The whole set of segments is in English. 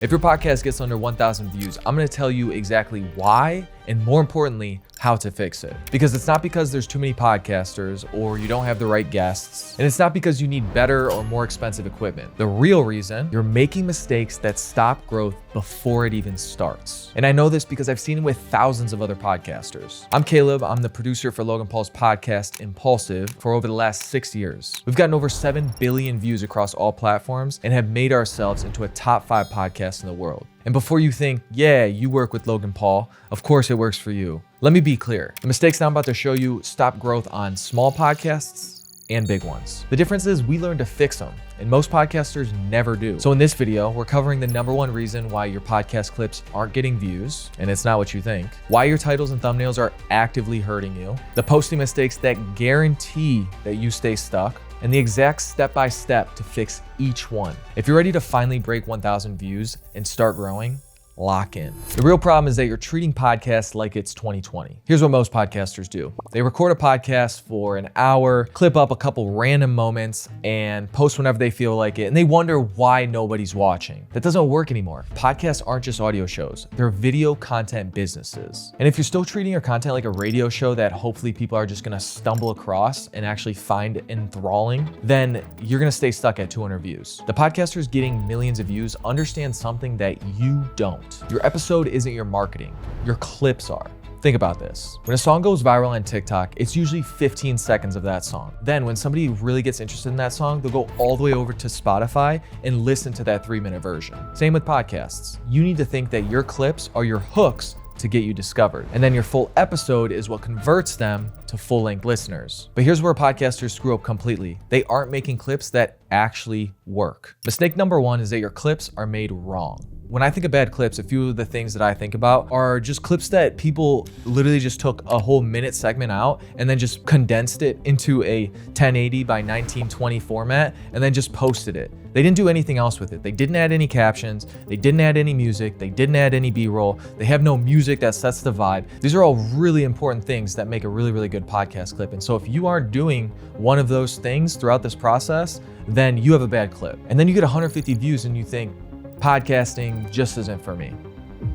If your podcast gets under 1,000 views, I'm gonna tell you exactly why, and more importantly, how to fix it. Because it's not because there's too many podcasters or you don't have the right guests, and it's not because you need better or more expensive equipment. The real reason, you're making mistakes that stop growth before it even starts. And I know this because I've seen it with thousands of other podcasters. I'm Kaleb, I'm the producer for Logan Paul's podcast, Impulsive, for over the last 6 years. We've gotten over 7 billion views across all platforms and have made ourselves into a top 5 podcast in the world. And before you think, yeah, you work with Logan Paul, of course it works for you. Let me be clear. The mistakes I'm about to show you stop growth on small podcasts and big ones. The difference is we learn to fix them, and most podcasters never do. So in this video, we're covering the #1 reason why your podcast clips aren't getting views, and it's not what you think, why your titles and thumbnails are actively hurting you, the posting mistakes that guarantee that you stay stuck, and the exact step-by-step to fix each one. If you're ready to finally break 1,000 views and start growing, lock in. The real problem is that you're treating podcasts like it's 2020. Here's what most podcasters do. They record a podcast for an hour, clip up a couple random moments, and post whenever they feel like it, and they wonder why nobody's watching. That doesn't work anymore. Podcasts aren't just audio shows. They're video content businesses. And if you're still treating your content like a radio show that hopefully people are just gonna stumble across and actually find enthralling, then you're gonna stay stuck at 200 views. The podcasters getting millions of views understand something that you don't. Your episode isn't your marketing, your clips are. Think about this. When a song goes viral on TikTok, it's usually 15 seconds of that song. Then when somebody really gets interested in that song, they'll go all the way over to Spotify and listen to that 3-minute version. Same with podcasts. You need to think that your clips are your hooks to get you discovered. And then your full episode is what converts them to full-length listeners. But here's where podcasters screw up completely. They aren't making clips that actually work. Mistake #1 is that your clips are made wrong. When I think of bad clips, a few of the things that I think about are just clips that people literally just took a whole minute segment out and then just condensed it into a 1080 by 1920 format and then just posted it. They didn't do anything else with it. They didn't add any captions. They didn't add any music. They didn't add any B-roll. They have no music that sets the vibe. These are all really important things that make a really, really good podcast clip. And so if you aren't doing one of those things throughout this process, then you have a bad clip. And then you get 150 views and you think, podcasting just isn't for me.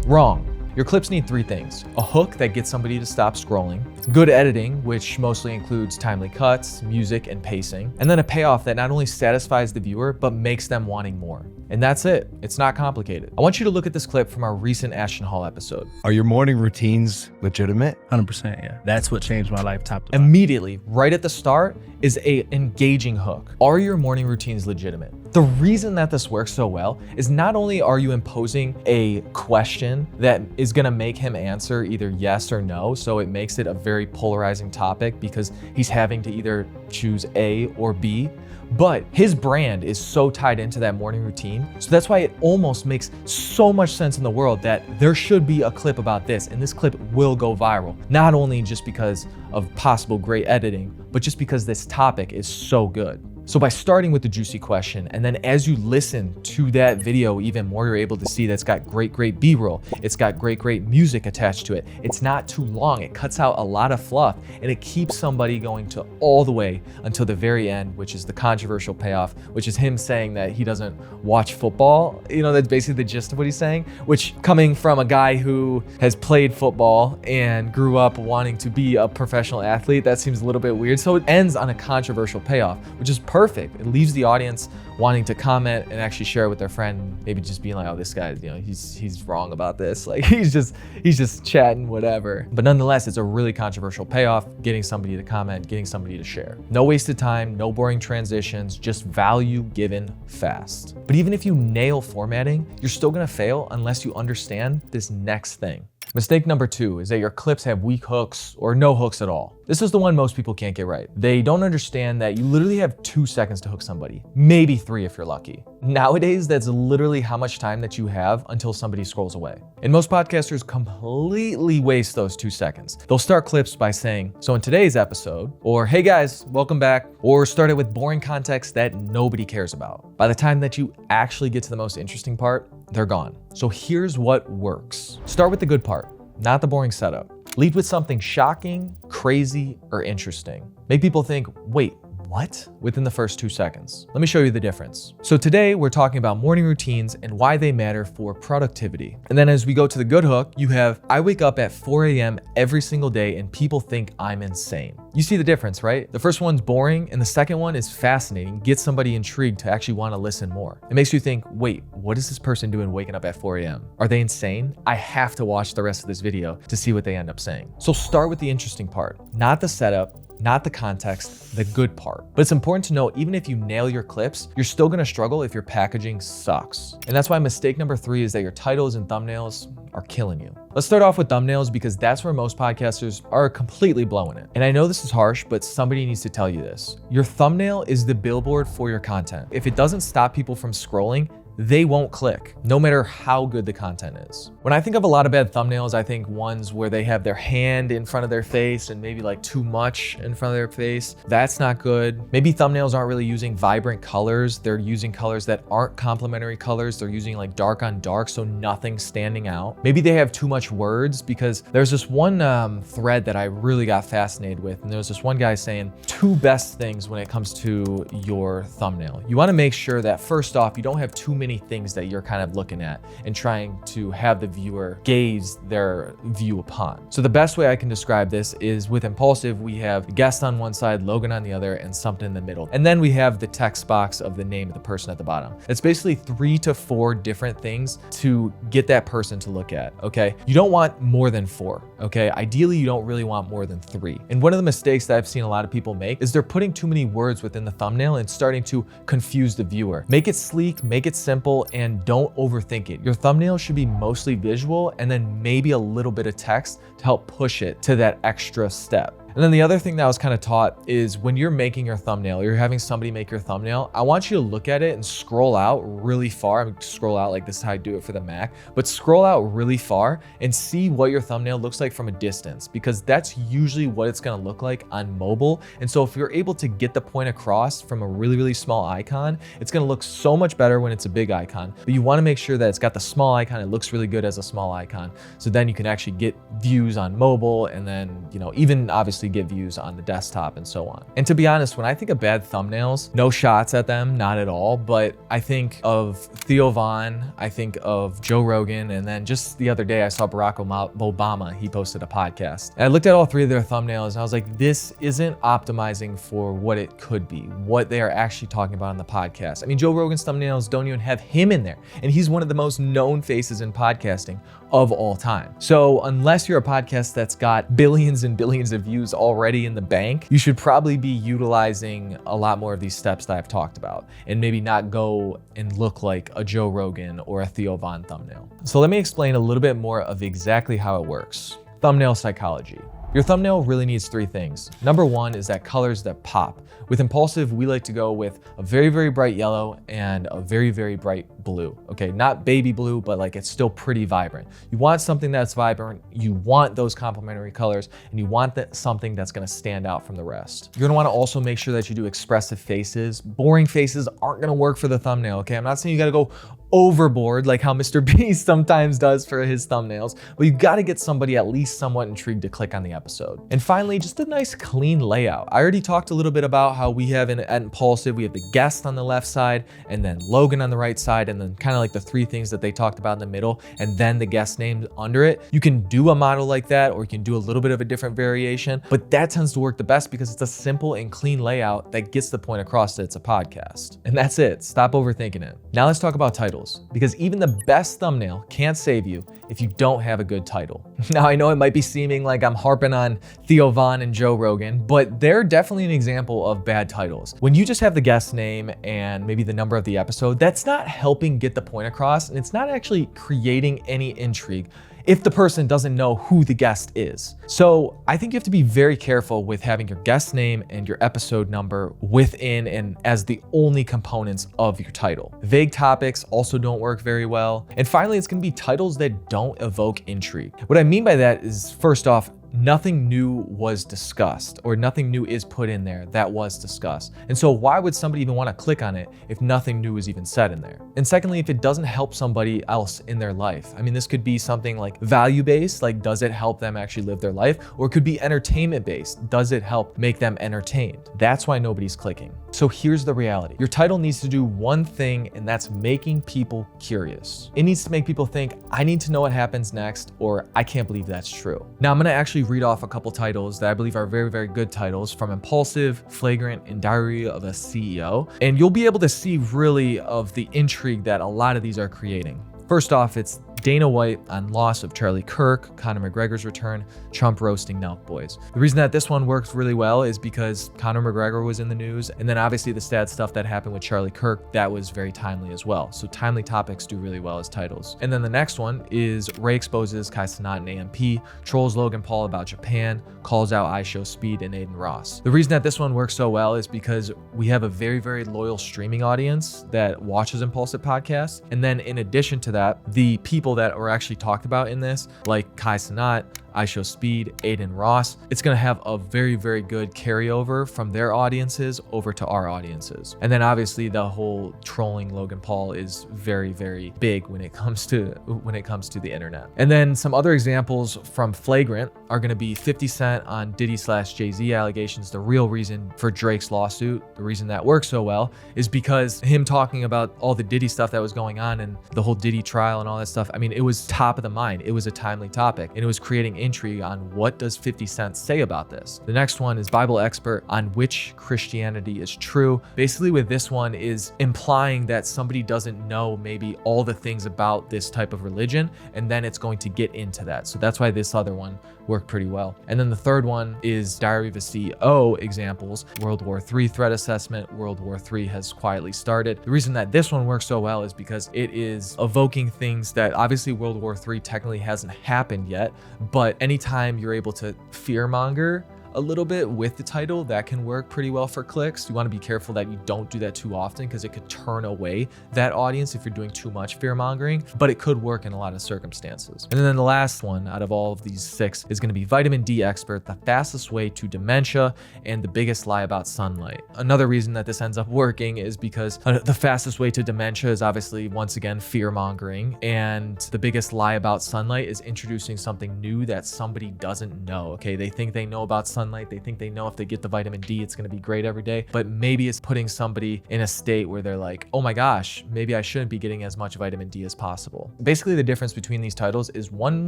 Wrong. Your clips need 3 things: a hook that gets somebody to stop scrolling, good editing, which mostly includes timely cuts, music, and pacing, and then a payoff that not only satisfies the viewer, but makes them wanting more. And that's it. It's not complicated. I want you to look at this clip from our recent Ashton Hall episode. Are your morning routines legitimate? 100%, yeah. That's what changed my life top to bottom. Immediately, right at the start, is a engaging hook. Are your morning routines legitimate? The reason that this works so well is not only are you imposing a question that is gonna make him answer either yes or no, so it makes it a very polarizing topic because he's having to either choose A or B, but his brand is so tied into that morning routine. So that's why it almost makes so much sense in the world that there should be a clip about this, and this clip will go viral. Not only just because of possible great editing, but just because this topic is so good. So by starting with the juicy question, and then as you listen to that video even more, you're able to see that it's got great B-roll. It's got great music attached to it. It's not too long. It cuts out a lot of fluff, and it keeps somebody going to all the way until the very end, which is the controversial payoff, which is him saying that he doesn't watch football. You know, that's basically the gist of what he's saying, which coming from a guy who has played football and grew up wanting to be a professional athlete, that seems a little bit weird. So it ends on a controversial payoff, which is perfect. It leaves the audience wanting to comment and actually share it with their friend, maybe just being like, oh, this guy, you know, he's wrong about this. Like he's just chatting, whatever. But nonetheless, it's a really controversial payoff, getting somebody to comment, getting somebody to share. No wasted time, no boring transitions, just value given fast. But even if you nail formatting, you're still gonna fail unless you understand this next thing. Mistake #2 is that your clips have weak hooks or no hooks at all. This is the one most people can't get right. They don't understand that you literally have 2 seconds to hook somebody, maybe 3 if you're lucky. Nowadays, that's literally how much time that you have until somebody scrolls away. And most podcasters completely waste those 2 seconds. They'll start clips by saying, so in today's episode, or hey guys, welcome back, or start it with boring context that nobody cares about. By the time that you actually get to the most interesting part, they're gone. So here's what works. Start with the good part, not the boring setup. Lead with something shocking, crazy, or interesting. Make people think, wait, what? Within the first 2 seconds. Let me show you the difference. So today we're talking about morning routines and why they matter for productivity. And then as we go to the good hook, you have, I wake up at 4 a.m. every single day and people think I'm insane. You see the difference, right? The first one's boring and the second one is fascinating, gets somebody intrigued to actually want to listen more. It makes you think, wait, what is this person doing waking up at 4 a.m.? Are they insane? I have to watch the rest of this video to see what they end up saying. So start with the interesting part, not the setup, not the context, the good part. But it's important to know, even if you nail your clips, you're still gonna struggle if your packaging sucks. And that's why mistake number 3 is that your titles and thumbnails are killing you. Let's start off with thumbnails because that's where most podcasters are completely blowing it. And I know this is harsh, but somebody needs to tell you this. Your thumbnail is the billboard for your content. If it doesn't stop people from scrolling, they won't click, no matter how good the content is. When I think of a lot of bad thumbnails, I think ones where they have their hand in front of their face and maybe like too much in front of their face. That's not good. Maybe thumbnails aren't really using vibrant colors. They're using colors that aren't complementary colors. They're using like dark on dark, so nothing's standing out. Maybe they have too much words, because there's this one thread that I really got fascinated with. And there was this one guy saying 2 best things when it comes to your thumbnail. You wanna make sure that first off, you don't have too many things that you're kind of looking at and trying to have the viewer gaze their view upon. So the best way I can describe this is with Impulsive, we have guest on one side, Logan on the other, and something in the middle. And then we have the text box of the name of the person at the bottom. It's basically 3 to 4 different things to get that person to look at, okay? You don't want more than 4, okay? Ideally, you don't really want more than 3. And one of the mistakes that I've seen a lot of people make is they're putting too many words within the thumbnail and starting to confuse the viewer. Make it sleek, make it simple, and don't overthink it. Your thumbnail should be mostly visual and then maybe a little bit of text to help push it to that extra step. And then the other thing that I was kind of taught is when you're making your thumbnail, or you're having somebody make your thumbnail, I want you to look at it and scroll out really far. I mean, scroll out like this is how I do it for the Mac, but scroll out really far and see what your thumbnail looks like from a distance, because that's usually what it's gonna look like on mobile. And so if you're able to get the point across from a really, really small icon, it's gonna look so much better when it's a big icon. But you wanna make sure that it's got the small icon, it looks really good as a small icon. So then you can actually get views on mobile, and then, you know, even obviously get views on the desktop and so on. And to be honest, when I think of bad thumbnails, no shots at them, not at all, but I think of Theo Von, I think of Joe Rogan, and then just the other day I saw Barack Obama, he posted a podcast. And I looked at all 3 of their thumbnails and I was like, this isn't optimizing for what it could be, what they are actually talking about on the podcast. I mean, Joe Rogan's thumbnails don't even have him in there, and he's one of the most known faces in podcasting of all time. So unless you're a podcast that's got billions and billions of views already in the bank, you should probably be utilizing a lot more of these steps that I've talked about, and maybe not go and look like a Joe Rogan or a Theo Von thumbnail. So let me explain a little bit more of exactly how it works. Thumbnail psychology. Your thumbnail really needs 3 things. Number 1 is that colors that pop. With Impulsive, we like to go with a very, very bright yellow and a very, very bright blue. Okay, not baby blue, but like it's still pretty vibrant. You want something that's vibrant, you want those complementary colors, and you want something that's gonna stand out from the rest. You're gonna wanna also make sure that you do expressive faces. Boring faces aren't gonna work for the thumbnail, okay? I'm not saying you gotta go overboard like how Mr. Beast sometimes does for his thumbnails, but you gotta get somebody at least somewhat intrigued to click on the episode. And finally, just a nice clean layout. I already talked a little bit about how we have at Impulsive, we have the guest on the left side, and then Logan on the right side, and then kind of like the 3 things that they talked about in the middle, and then the guest name under it. You can do a model like that, or you can do a little bit of a different variation, but that tends to work the best because it's a simple and clean layout that gets the point across that it's a podcast. And that's it. Stop overthinking it. Now let's talk about titles, because even the best thumbnail can't save you if you don't have a good title. Now, I know it might be seeming like I'm harping on Theo Von and Joe Rogan, but they're definitely an example of bad titles. When you just have the guest name and maybe the number of the episode, that's not helping get the point across, and it's not actually creating any intrigue if the person doesn't know who the guest is. So I think you have to be very careful with having your guest name and your episode number within and as the only components of your title. Vague topics also don't work very well. And finally, it's gonna be titles that don't evoke intrigue. What I mean by that is, first off, nothing new was discussed, or nothing new is put in there that was discussed. And so why would somebody even want to click on it if nothing new is even said in there? And secondly, if it doesn't help somebody else in their life, I mean, this could be something like value-based, like does it help them actually live their life? Or it could be entertainment-based. Does it help make them entertained? That's why nobody's clicking. So here's the reality. Your title needs to do one thing, and that's making people curious. It needs to make people think, I need to know what happens next, or I can't believe that's true. Now I'm gonna actually read off a couple titles that I believe are very, very good titles from Impulsive, Flagrant, and Diary of a CEO. And you'll be able to see really of the intrigue that a lot of these are creating. First off, it's Dana White on loss of Charlie Kirk, Conor McGregor's return, Trump roasting Nelk Boys. The reason that this one works really well is because Conor McGregor was in the news, and then obviously the sad stuff that happened with Charlie Kirk, that was very timely as well. So timely topics do really well as titles. And then the next one is Ray exposes Kai Cenat and AMP, trolls Logan Paul about Japan, calls out IShowSpeed and Aiden Ross. The reason that this one works so well is because we have a very, very loyal streaming audience that watches Impulsive podcasts. And then in addition to that, the people that were actually talked about in this, like Kai Cenat, IShowSpeed, Aiden Ross, it's gonna have a very, very good carryover from their audiences over to our audiences. And then obviously the whole trolling Logan Paul is very, very big when it comes to the internet. And then some other examples from Flagrant are gonna be 50 Cent on Diddy/Jay-Z allegations. The real reason for Drake's lawsuit, the reason that works so well is because him talking about all the Diddy stuff that was going on and the whole Diddy trial and all that stuff. I mean, it was top of the mind. It was a timely topic, and it was creating intrigue on what does 50 Cent say about this. The next one is Bible expert on which Christianity is true. Basically with this one is implying that somebody doesn't know maybe all the things about this type of religion, and then it's going to get into that. So that's why this other one worked pretty well. And then the third one is Diary of a CEO examples, World War III threat assessment, World War III has quietly started. The reason that this one works so well is because it is evoking things that obviously World War III technically hasn't happened yet, but anytime you're able to fearmonger a little bit with the title, that can work pretty well for clicks. You want to be careful that you don't do that too often because it could turn away that audience if you're doing too much fear mongering, but it could work in a lot of circumstances. And then the last one out of all of these 6 is going to be vitamin D expert, the fastest way to dementia and the biggest lie about sunlight. Another reason that this ends up working is because the fastest way to dementia is obviously once again fear mongering, and the biggest lie about sunlight is introducing something new that somebody doesn't know. Okay, they think they know about sunlight. They think they know if they get the vitamin D, it's going to be great every day, but maybe it's putting somebody in a state where they're like, oh my gosh, maybe I shouldn't be getting as much vitamin D as possible. Basically, the difference between these titles is one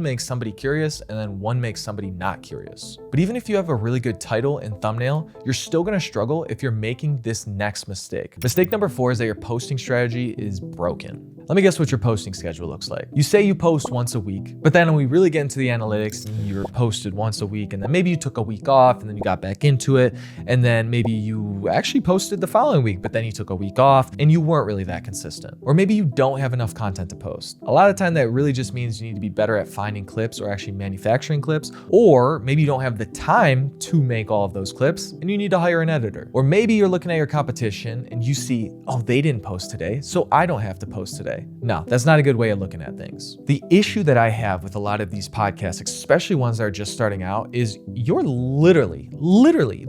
makes somebody curious and then one makes somebody not curious. But even if you have a really good title and thumbnail, you're still going to struggle if you're making this next mistake. Mistake number 4 is that your posting strategy is broken. Let me guess what your posting schedule looks like. You say you post once a week, but then when we really get into the analytics, you're posted once a week, and then maybe you took a week off and then you got back into it, and then maybe you actually posted the following week, but then you took a week off and you weren't really that consistent. Or maybe you don't have enough content to post. A lot of the time that really just means you need to be better at finding clips or actually manufacturing clips, or maybe you don't have the time to make all of those clips and you need to hire an editor. Or maybe you're looking at your competition and you see, oh, they didn't post today, so I don't have to post today. No, that's not a good way of looking at things. The issue that I have with a lot of these podcasts, especially ones that are just starting out, is you're literally,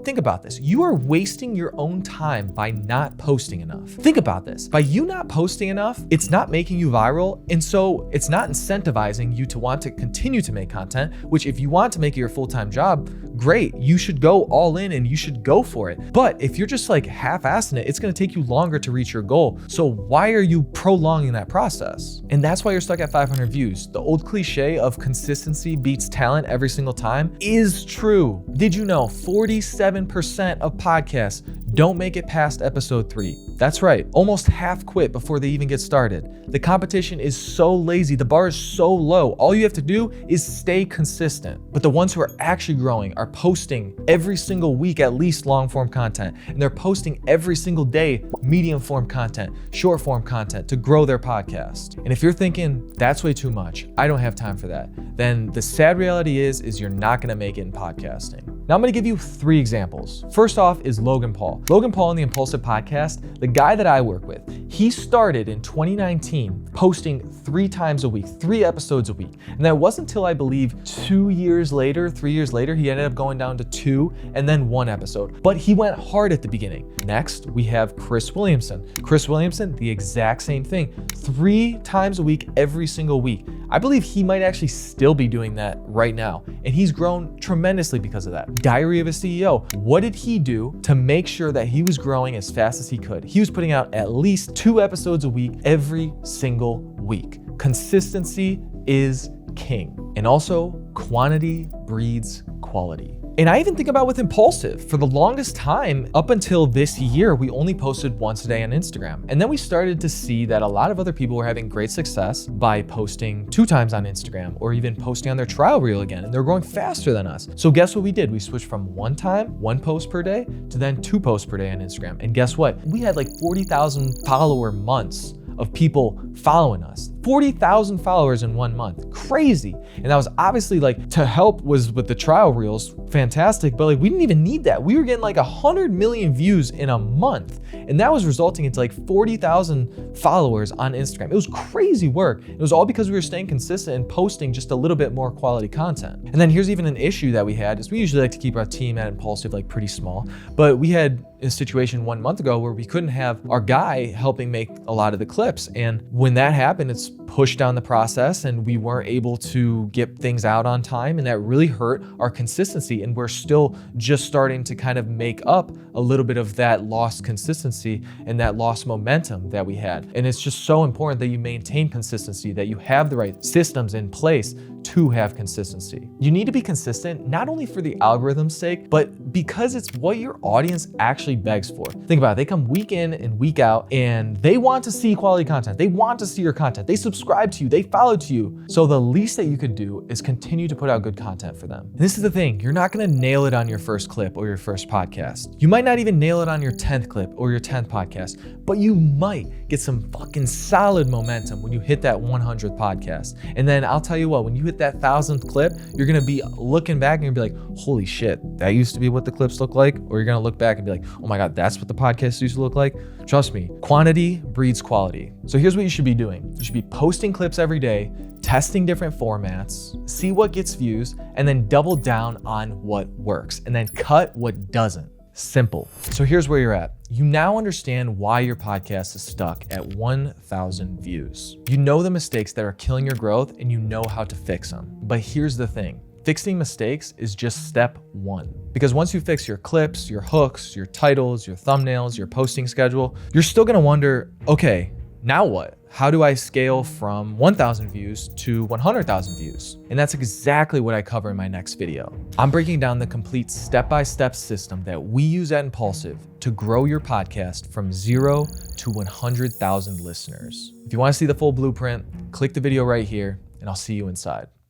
think about this. You are wasting your own time by not posting enough. Think about this. By you not posting enough, it's not making you viral, and so it's not incentivizing you to want to continue to make content, which if you want to make it your full-time job, great. You should go all in and you should go for it. But if you're just like half-assing it, it's going to take you longer to reach your goal. So why are you prolonging that process? And that's why you're stuck at 500 views. The old cliche of consistency beats talent every single time is true. Did you know 47% of podcasts don't make it past episode 3? That's right. Almost half quit before they even get started. The competition is so lazy. The bar is so low. All you have to do is stay consistent. But the ones who are actually growing are posting every single week at least long form content, and they're posting every single day medium form content, short form content to grow their podcast. And if you're thinking that's way too much, I don't have time for that, then the sad reality is you're not going to make it in podcasting. Now I'm gonna give you 3 examples. First off is Logan Paul. Logan Paul in the Impulsive podcast, the guy that I work with, he started in 2019 posting 3 times a week, 3 episodes a week. And that wasn't until I believe 3 years later, he ended up going down to 2 and then 1 episode. But he went hard at the beginning. Next, we have Chris Williamson. Chris Williamson, the exact same thing. 3 times a week, every single week. I believe he might actually still be doing that right now. And he's grown tremendously because of that. Diary of a CEO. What did he do to make sure that he was growing as fast as he could? He was putting out at least 2 episodes a week, every single week. Consistency is king. And also, quantity breeds quality. And I even think about with Impulsive. For the longest time, up until this year, we only posted once a day on Instagram. And then we started to see that a lot of other people were having great success by posting 2 times on Instagram or even posting on their trial reel again. And they're growing faster than us. So guess what we did? We switched from 1 post per day to then 2 posts per day on Instagram. And guess what? We had like 40,000 follower months of people following us. 40,000 followers in 1 month. Crazy. And that was obviously like to help was with the trial reels, fantastic, but like we didn't even need that. We were getting like 100 million views in a month. And that was resulting into like 40,000 followers on Instagram. It was crazy work. It was all because we were staying consistent and posting just a little bit more quality content. And then here's even an issue that we had is we usually like to keep our team at Impulsive like pretty small, but we had a situation 1 month ago where we couldn't have our guy helping make a lot of the clips. And when that happened, it's pushed down the process and we weren't able to get things out on time. And that really hurt our consistency. And we're still just starting to kind of make up a little bit of that lost consistency and that lost momentum that we had. And it's just so important that you maintain consistency, that you have the right systems in place to have consistency. You need to be consistent, not only for the algorithm's sake, but because it's what your audience actually begs for. Think about it, they come week in and week out and they want to see quality content. They want to see your content. They subscribe to you, they follow to you. So the least that you could do is continue to put out good content for them. And this is the thing, you're not gonna nail it on your first clip or your first podcast. You might not even nail it on your 10th clip or your 10th podcast, but you might get some fucking solid momentum when you hit that 100th podcast. And then I'll tell you what, when you hit that 1,000th clip, you're gonna be looking back and you're gonna be like, holy shit, that used to be what the clips look like. Or you're gonna look back and be like, oh my God, that's what the podcast used to look like. Trust me, quantity breeds quality. So here's what you should be doing. You should be posting clips every day, testing different formats, see what gets views, and then double down on what works, and then cut what doesn't. Simple. So here's where you're at. You now understand why your podcast is stuck at 1,000 views. You know the mistakes that are killing your growth and you know how to fix them. But here's the thing. Fixing mistakes is just step 1. Because once you fix your clips, your hooks, your titles, your thumbnails, your posting schedule, you're still gonna wonder, okay, now what? How do I scale from 1,000 views to 100,000 views? And that's exactly what I cover in my next video. I'm breaking down the complete step-by-step system that we use at Impulsive to grow your podcast from 0 to 100,000 listeners. If you want to see the full blueprint, click the video right here and I'll see you inside.